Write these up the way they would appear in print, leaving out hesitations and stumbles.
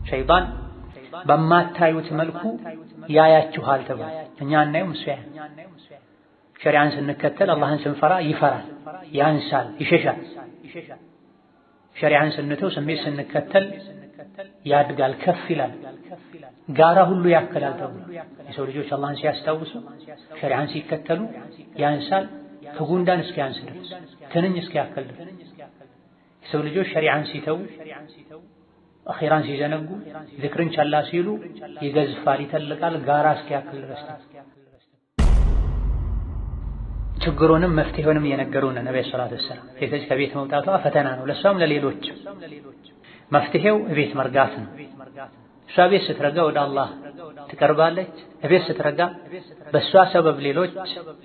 ሸይጣን በማታዩት መልኩ ያያችኋል ተባለ። እኛ እናየው እሱ ያያል። ሸሪዓን ስንከተል አላህን ስንፈራ ይፈራል፣ ያንሳል፣ ይሸሻል። ሸሪዓን ስንተው ስሜት ስንከተል ያድጋል፣ ከፍ ይላል፣ ጋራ ሁሉ ያከላል ተብሎ የሰው ልጆች አላህን ሲያስታውሱ ሸሪዓን ሲከተሉ ያንሳል፣ ከጉንዳን እስኪያንስ ድረስ ትንኝ እስኪያከል ድረስ። የሰው ልጆች ሸሪዓን ሲተው አኺራን ሲዘነጉ ዚክርን ቸላ ሲሉ ይገዝፋል፣ ይተልቃል፣ ጋራ እስኪያክል ድረስ። ችግሩንም መፍትሄውንም የነገሩን ነብዩ ሰለላሁ ዐለይሂ ወሰለም ሴት ከቤት መውጣቷ ፈተና ነው ለሷም ለሌሎች። መፍትሄው ቤት መርጋት ነው። እሷ ቤት ስትረጋ ወደ አላህ ትቀርባለች። ቤት ስትረጋ በሷ ሰበብ ሌሎች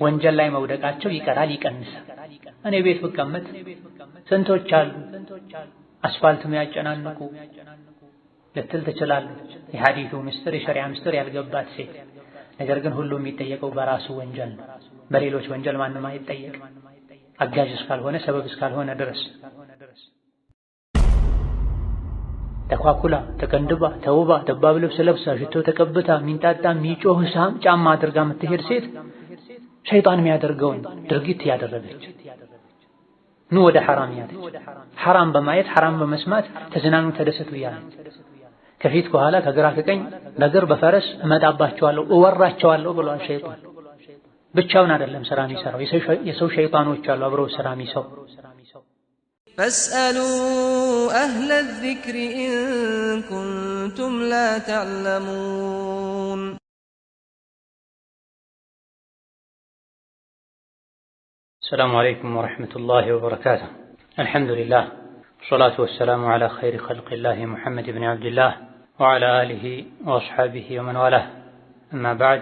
ወንጀል ላይ መውደቃቸው ይቀራል፣ ይቀንሳል። እኔ ቤት ብቀመጥ ስንቶች አሉ አስፋልት የሚያጨናንቁ ልትል ትችላለች። የሐዲሱ ምስጢር የሸሪዓ ምስጢር ያልገባት ሴት። ነገር ግን ሁሉም የሚጠየቀው በራሱ ወንጀል ነው። በሌሎች ወንጀል ማንም አይጠየቅም፣ አጋዥ እስካልሆነ ሰበብ እስካልሆነ ድረስ። ተኳኩላ ተቀንድባ ተውባ ደባብ ልብስ ለብሳ ሽቶ ተቀብታ ሚንጣጣ ሚጮህ ጫማ አድርጋ የምትሄድ ሴት ሸይጣን የሚያደርገውን ድርጊት ያደረገች ኑ ወደ ሐራም ያለች። ሐራም በማየት ሐራም በመስማት ተዝናኑ ተደሰቱ ያለች። ከፊት ከኋላ ከግራ ከቀኝ በእግር በፈረስ እመጣባቸዋለሁ እወራቸዋለሁ ብሏል ሸይጣን። ብቻውን አይደለም ስራ የሚሰራው፣ የሰው ሸይጣኖች አሉ አብረው ስራ የሚሰሩ። ፈስአሉ አህለ ዚክሪ ኢን ኩንቱም ላ ተዕለሙን። السلام عليكم ورحمة الله وبركاته. الحمد لله والصلاة والسلام على خير خلق الله محمد بن عبد الله وعلى آله وأصحابه ومن والاه. أما بعد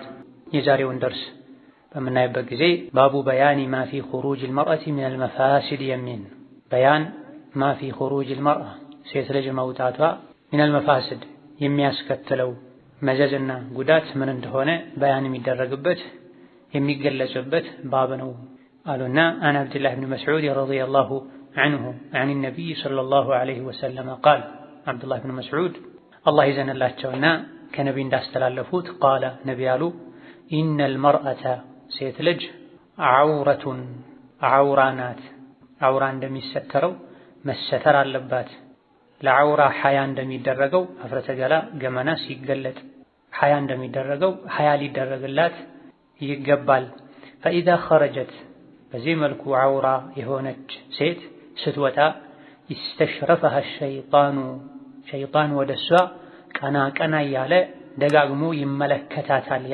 يزاريون درس فمن يبقى زي باب بيان ما في خروج المرأة من المفاسد يمين. بيان ما في خروج المرأة سيتلج موتاتها من المفاسد يمياسكتلو مزازنا قدات من انتهونه بيان يميدرقبت يميقلجبت بابنو. قالوا عن عبد الله بن مسعود رضي الله عنه عن النبي صلى الله عليه وسلم قال. عبد الله بن مسعود الله يزن الله تشونا كنبي داستلالفوت قال نبي قالوا إن المرأة سيتلج عورة عورانات عوران دم يستروا مستر اللبات لعورة حيان دم يدرجوا أفرت جلا جمناس يقلت حيان دم يدرجوا حيالي درجلات يقبل فإذا خرجت በዚህ መልኩ አውራ የሆነች ሴት ስትወጣ ይስተሽረፈሃ ሸይጣን ወደሷ ቀና ቀና እያለ ደጋግሞ ይመለከታታል።